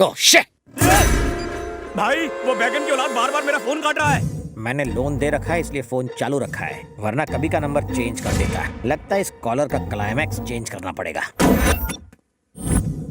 Oh shit! भाई वो बैगन की औलाद बार बार मेरा फोन काट रहा है। मैंने लोन दे रखा है इसलिए फोन चालू रखा है, वरना कभी का नंबर चेंज कर देता है। लगता है इस कॉलर का क्लाइमैक्स चेंज करना पड़ेगा।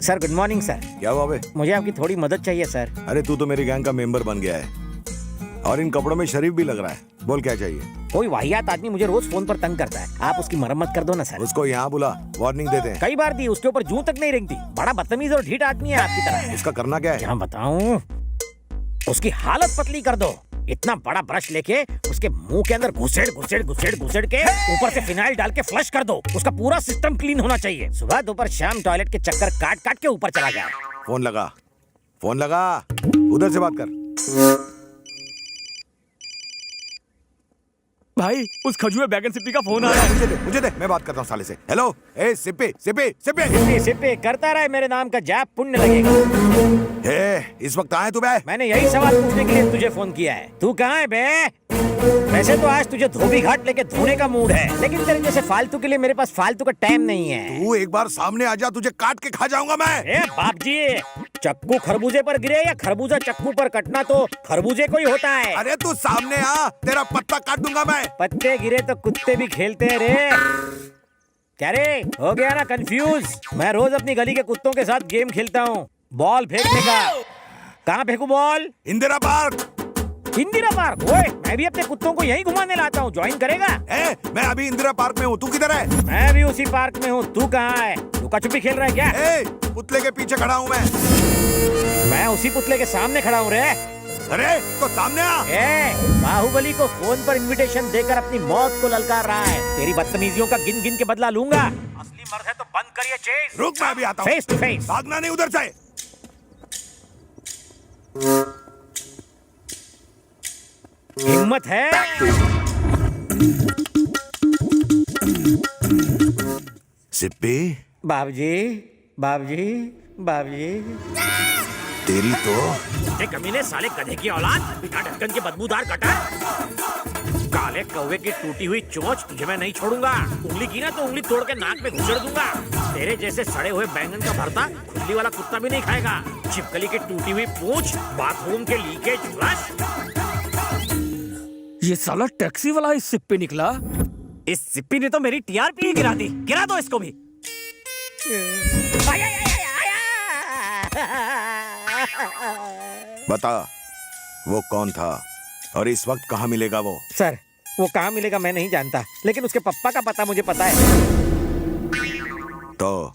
Sir good morning sir. क्या हुआ बे? मुझे आपकी थोड़ी मदद चाहिए सर। अरे तू तो मेरी गैंग का मेंबर बन गया है और इन कपड़ों में शरीफ भी लग रहा है। बोल क्या चाहिए? कोई वाहियात आदमी मुझे रोज फोन पर तंग करता है, आप उसकी मरम्मत कर दो ना सर। उसको यहाँ बुला, वार्निंग देते हैं। कई बार दी, उसके ऊपर जूं तक नहीं रेंगती। बड़ा बदतमीज और ढीठ आदमी है आपकी तरह। उसका करना क्या है? क्या बताऊं, उसकी हालत पतली कर दो। इतना बड़ा ब्रश लेके उसके मुंह के अंदर घुसेड़ घुसेड़ घुसेड़ घुसेड़ के ऊपर से फिनाइल डाल के फ्लश कर दो। उसका पूरा सिस्टम क्लीन होना चाहिए। सुबह दोपहर शाम टॉयलेट के चक्कर काट काट के ऊपर चला जाए। फोन लगा, फोन लगा, उधर से बात कर। भाई उस खजुए बैगन सिप्पी का फोन आ रहा है। मुझे दे, मैं बात करता हूँ साले से। हेलो, ए सिप्पी सिप्पी सिप्पी। सिप्पी सिप्पी करता रहे, मेरे नाम का जाप पुण्य लगेगा। इस वक्त कहाँ है तू बे? मैंने यही सवाल पूछने के लिए तुझे फोन किया है। तू कहाँ है बे? वैसे तो आज तुझे धोबी घाट लेके धोने का मूड है, लेकिन तेरे जैसे फालतू के लिए मेरे पास फालतू का टाइम नहीं है। तू एक बार सामने आ जा, तुझे काट के खा जाऊंगा मैं। ए बाप जी, चक्कू खरबूजे पर गिरे या खरबूजा चक्कू पर कटना तो खरबूजे को ही होता है। अरे तू सामने आ, तेरा पत्ता काट दूंगा मैं। पत्ते गिरे तो कुत्ते भी खेलते हैं रे। क्या रे, हो गया ना कंफ्यूज? मैं रोज अपनी गली के कुत्तों के साथ गेम खेलता हूँ, बॉल फेंकने का। कहाँ फेंकू ball? Indira park. Indira park? ओए, मैं भी अपने कुत्तों को यहीं घुमाने लाता हूँ, ज्वाइन करेगा? मैं अभी इंदिरा पार्क में हूँ, तू किधर है? मैं भी उसी पार्क में हूँ, तू कहाँ है? लुका छुपी खेल रहा है क्या? पुतले के पीछे खड़ा हूँ मैं उसी पुतले के सामने खड़ा हूँ रे। अरे तो सामने आ। बाहुबली को फोन पर इनविटेशन देकर अपनी मौत को ललकार रहा है। तेरी बदतमीजियों का गिन गिन के बदला लूंगा। असली मर्द है तो बंद करिए चेस। रुक, मैं अभी आता हूँ। Face to face. भागना नहीं उधर से। हिम्मत है? सिप्पी। बाबूजी, बाबूजी, बाबूजी। तेरी तो कमीने साले गधे की औलाद, बिना ढक्कन के बदबूदार कटर, काले कौवे की टूटी हुई चोंच, तुझे मैं नहीं छोड़ूंगा। उंगली की ना तो उंगली तोड़ के नाक में घुसेड़ दूंगा। तेरे जैसे सड़े हुए बैंगन का भरता खुली वाला कुत्ता भी नहीं खाएगा। छिपकली की टूटी हुई पूंछ, बाथरूम के लीकेज फ्लश। ये साला टैक्सी वाला इस सिप्पी निकला। इस सिप्पी ने तो मेरी टीआरपी ही गिरा दी। गिरा दो इसको भी। बता, वो कौन था और इस वक्त कहाँ मिलेगा वो? सर, वो कहाँ मिलेगा मैं नहीं जानता, लेकिन उसके पप्पा का पता मुझे पता है। तो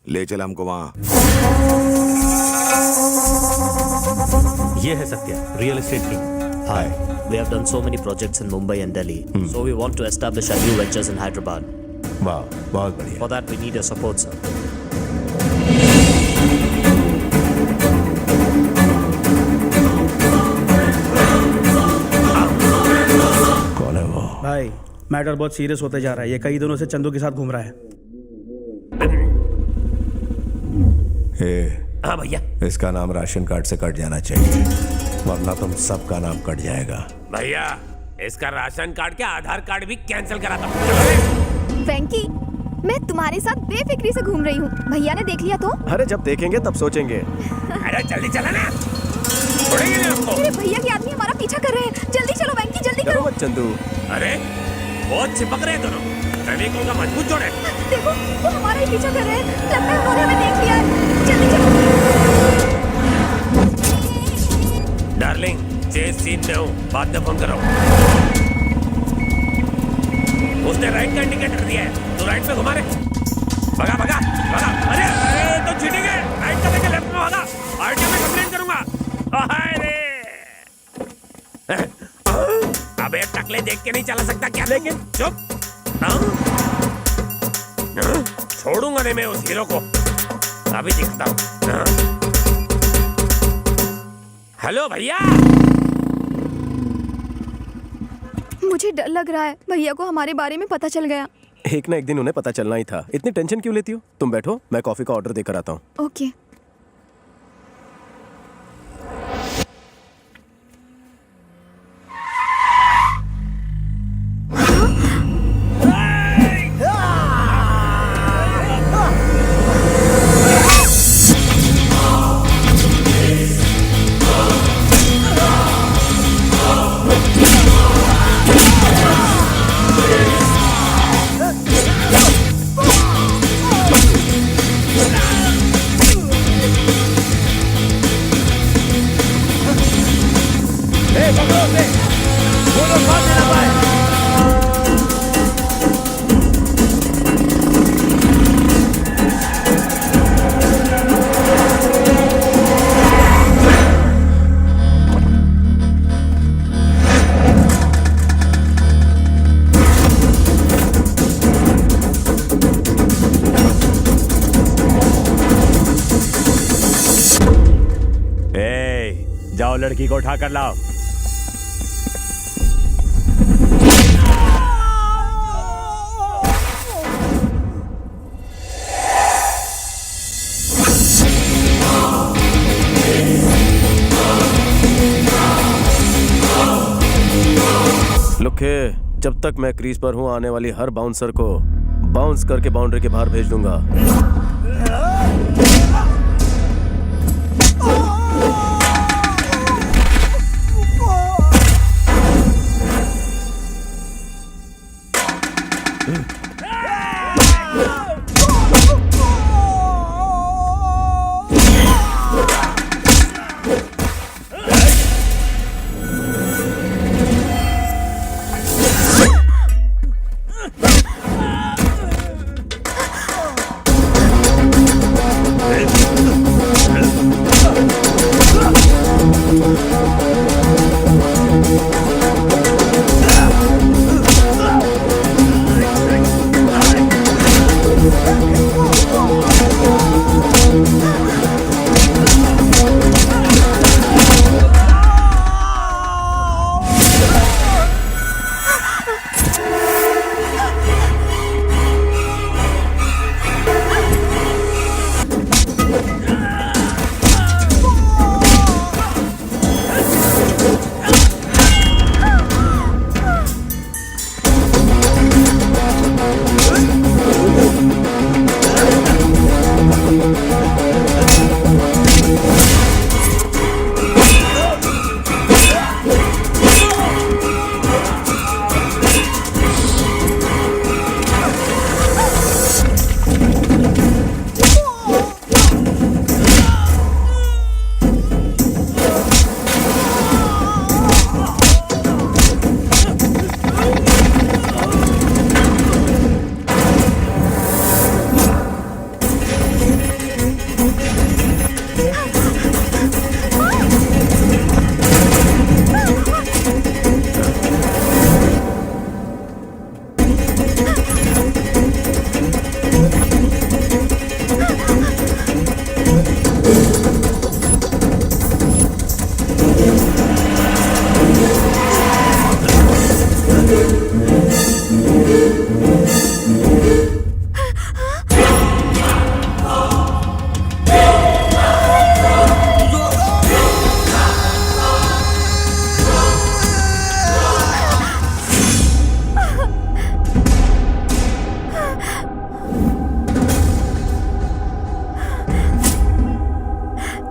ले चल हमको वहाँ। ये है Satya, real estate king. Hi. We have done so many projects in Mumbai and Delhi, so we want to establish our new ventures in Hyderabad. वाह, बहुत बढ़िया। For that, we need your support, sir. कौन है वो? भाई matter बहुत serious होते जा रहा है। ये कई दिनों से चंदू के साथ घूम रहा है। हाँ भैया। इसका नाम राशन कार्ड से कट जाना चाहिए, वरना तुम सबका नाम कट जाएगा। भैया, इसका राशन कार्ड के आधार कार्ड भी कैंसिल करा था। वेंकी, मैं तुम्हारे साथ बेफिक्री से घूम रही हूँ। भैया ने देख लिया तो? अरे जब देखेंगे तब सोचेंगे। अरे जल्दी चला ना, छोड़ेंगे नहीं हमको। मेरे भैया के आदमी हमारा पीछा कर रहे हैं। जल्दी चलो वेंकी, जल्दी करो। मत चंदू। अरे बहुत चिपक रहे हैं दोनों। रवि को उनका मजबूत जोड़े। देखो, वो हमारा ही पीछा कर रहे हैं। लगता है उन्होंने हमें देख लिया है। जल्दी चलो। डार्लिंग, चेस सीन में हूँ, बाद में फोन करो। उसने राइट का इंडिकेटर दिया है, तो राइट पे घुमा रहे। भगा भगा भगा। अरे अरे तो चीटिंग है। राइट का देके लेफ्ट में भागा। आरटीओ में कंप्लेंट करूंगा। अरे अबे टकले देख के नहीं चला सकता क्या? लेकिन चुप। छोड़ूंगा नहीं मैं उस हीरो को, अभी दिखता हूँ। हेलो भैया। मुझे डर लग रहा है, भैया को हमारे बारे में पता चल गया। एक ना एक दिन उन्हें पता चलना ही था। इतनी टेंशन क्यों लेती हो? तुम बैठो, मैं कॉफी का ऑर्डर देकर आता हूँ। ओके। लाओ लड़की को उठा कर लाओ। लुखे, जब तक मैं क्रीज पर हूं आने वाली हर बाउंसर को बाउंस करके बाउंड्री के बाहर भेज दूंगा।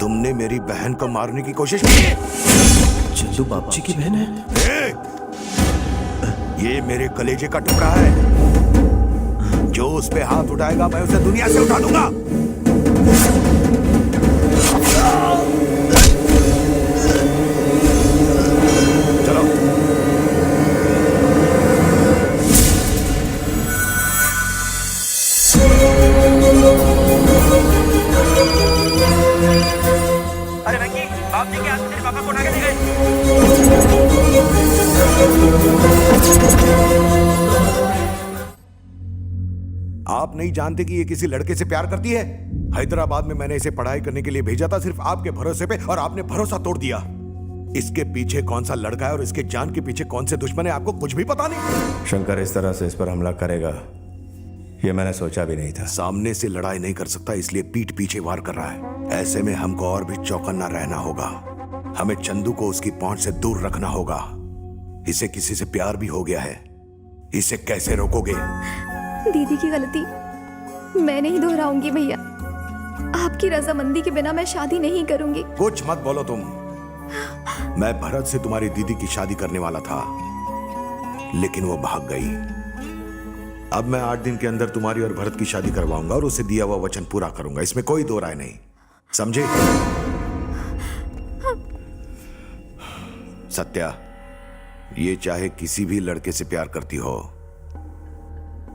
तुमने मेरी बहन को मारने की कोशिश की। चंदू बाबूजी की बहन है? ये मेरे कलेजे का टुकड़ा है। जो उस पे हाथ उठाएगा मैं उसे दुनिया से उठा दूंगा। चलो। अरे वेंकी, बाप जी के हाथ से तेरे पापा को उठा के ले गए। आप नहीं जानते कि ये किसी लड़के से प्यार करती है? हैदराबाद में मैंने इसे पढ़ाई करने के लिए भेजा था सिर्फ आपके भरोसे पे, और आपने भरोसा तोड़ दिया। इसके पीछे कौन सा लड़का है और इसके जान के पीछे कौन से दुश्मन है, आपको कुछ भी पता नहीं। शंकर इस तरह से इस पर हमला करेगा ये मैंने सोचा भी नहीं था। सामने से लड़ाई नहीं कर सकता, इसलिए पीठ पीछे वार कर रहा है। ऐसे में हमको और भी चौकन्ना रहना होगा। हमें चंदू को उसकी पहुंच से दूर रखना होगा। इसे किसी से प्यार भी हो गया है, इसे कैसे रोकोगे? दीदी की गलती मैं नहीं दोहराऊंगी भैया। आपकी रजामंदी के बिना मैं शादी नहीं करूंगी। कुछ मत बोलो तुम। मैं भरत से तुम्हारी दीदी की शादी करने वाला था, लेकिन वो भाग गई। अब मैं 8 दिन के अंदर तुम्हारी और भरत की शादी करवाऊंगा और उसे दिया हुआ वचन पूरा करूंगा। इसमें कोई दो राय नहीं, समझे? सत्या, ये चाहे किसी भी लड़के से प्यार करती हो,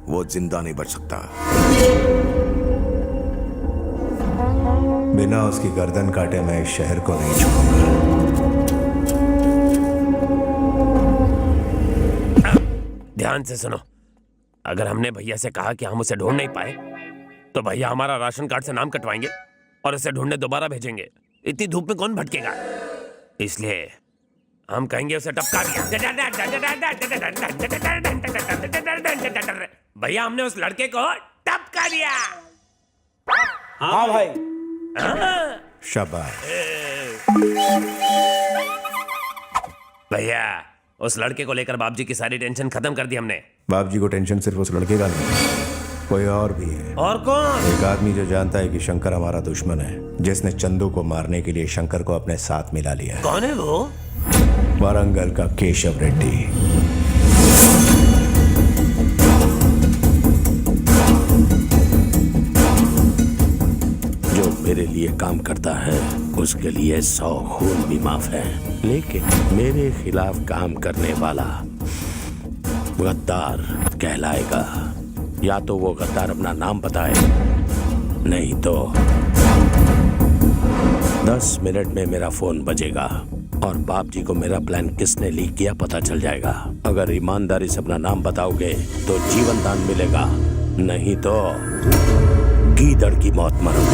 वो जिंदा नहीं बच सकता। बिना उसकी गर्दन काटे मैं इस शहर को नहीं छोड़ूंगा। ध्यान से सुनो, अगर हमने भैया से कहा कि हम उसे ढूंढ नहीं पाए तो भैया हमारा राशन कार्ड से नाम कटवाएंगे और उसे ढूंढने दोबारा भेजेंगे। इतनी धूप में कौन भटकेगा? इसलिए हम कहेंगे उसे टपका दिया। भैया हमने उस लड़के को टपका दिया। हाँ भाई। शाबाश। भैया उस लड़के को लेकर बाप जी की सारी टेंशन खत्म कर दी हमने। बाप जी को टेंशन सिर्फ उस लड़के का नहीं, कोई और भी है। और कौन? एक आदमी जो जानता है कि शंकर हमारा दुश्मन है, जिसने चंदू को मारने के लिए शंकर को अपने साथ मिला लिया है। कौन है वो? वारंगल का केशव रेड्डी। जो मेरे लिए काम करता है उसके लिए 100 खून भी माफ है, लेकिन मेरे खिलाफ काम करने वाला गद्दार कहलाएगा। या तो वो गद्दार अपना नाम बताए, नहीं तो 10 मिनट में मेरा फोन बजेगा और बाप जी को मेरा प्लान किसने लीक किया पता चल जाएगा। अगर ईमानदारी से अपना नाम बताओगे तो जीवन दान मिलेगा, नहीं तो गीदड़ की मौत मरोगे।